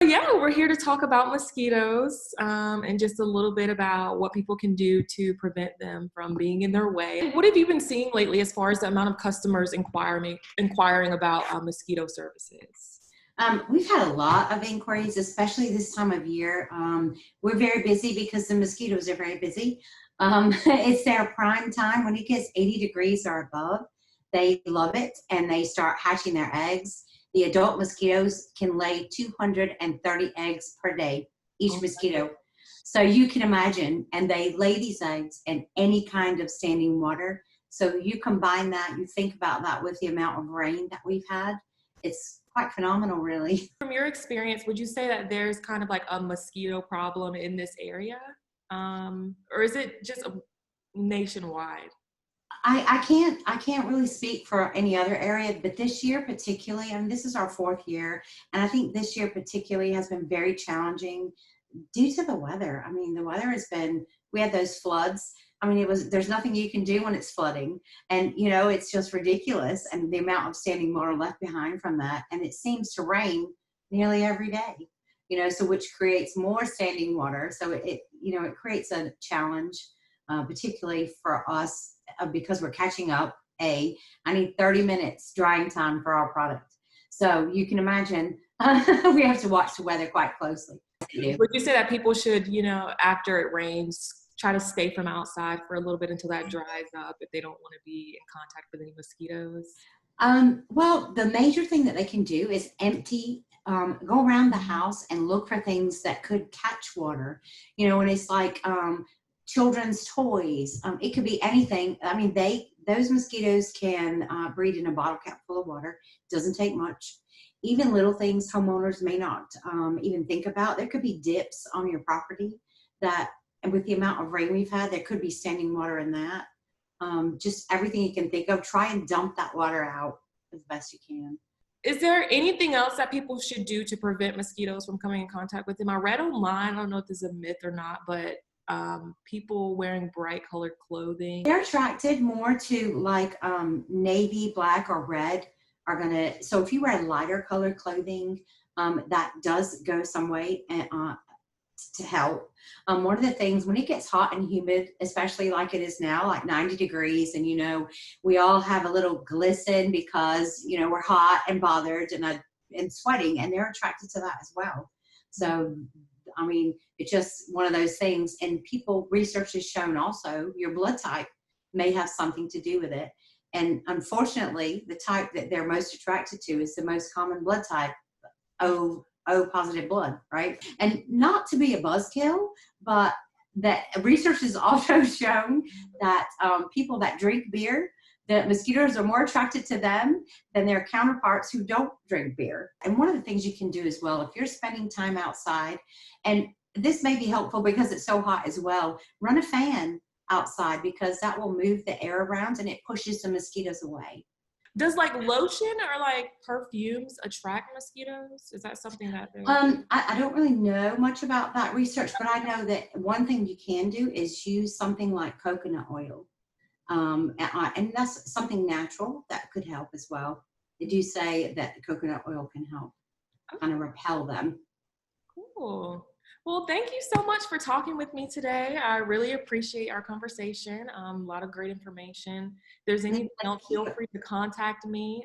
Yeah, we're here to talk about mosquitoes and just a little bit about what people can do to prevent them from being in their way. What have you been seeing lately as far as the amount of customers inquiring about mosquito services? We've had a lot of inquiries, especially this time of year. We're very busy because the mosquitoes are very busy. It's their prime time. When it gets 80 degrees or above, they love it and they start hatching their eggs. The adult mosquitoes can lay 230 eggs per day, each Oh, mosquito. So you can imagine, and they lay these eggs in any kind of standing water. So you combine that, you think about that with the amount of rain that we've had, it's quite phenomenal, really. from your experience, would you say that there's kind of like a mosquito problem in this area? Or is it just nationwide? I can't really speak for any other area, but this year particularly, and this is our fourth year, and I think this year particularly has been very challenging due to the weather. I mean, the weather has been, we had those floods. I mean, there's nothing you can do when it's flooding. And, it's just ridiculous. And the amount of standing water left behind from that. And it seems to rain nearly every day, so which creates more standing water. So it creates a challenge, particularly for us because we're catching up. I need 30 minutes drying time for our product. So you can imagine we have to watch the weather quite closely. Would you say that people should, after it rains, try to stay from outside for a little bit until that dries up if they don't want to be in contact with any mosquitoes? Well, the major thing that they can do is go around the house and look for things that could catch water. And it's like children's toys. It could be anything. I mean, those mosquitoes can breed in a bottle cap full of water. Doesn't take much. Even little things homeowners may not even think about. There could be dips on your property that, and with the amount of rain we've had, there could be standing water in that. Just everything you can think of, try and dump that water out as best you can. Is there anything else that people should do to prevent mosquitoes from coming in contact with them? I read online, I don't know if this is a myth or not, but people wearing bright colored clothing. They're attracted more to like navy, black, or red so if you wear lighter colored clothing, that does go some way to help. One of the things when it gets hot and humid, especially like it is now, like 90 degrees, and we all have a little glisten because we're hot and bothered and sweating, and they're attracted to that as well. So I mean, it's just one of those things. And research has shown also your blood type may have something to do with it. And unfortunately, the type that they're most attracted to is the most common blood type, O positive blood, right? And not to be a buzzkill, but that research has also shown that people that drink beer, the mosquitoes are more attracted to them than their counterparts who don't drink beer. And one of the things you can do as well, if you're spending time outside, and this may be helpful because it's so hot as well, run a fan outside because that will move the air around and it pushes the mosquitoes away. Does like lotion or like perfumes attract mosquitoes? Is that something that I don't really know much about that research, but I know that one thing you can do is use something like coconut oil. And that's something natural that could help as well. They do say that the coconut oil can help kind of repel them. Cool. Well, thank you so much for talking with me today. I really appreciate our conversation. A lot of great information. If there's anything else, feel free to contact me.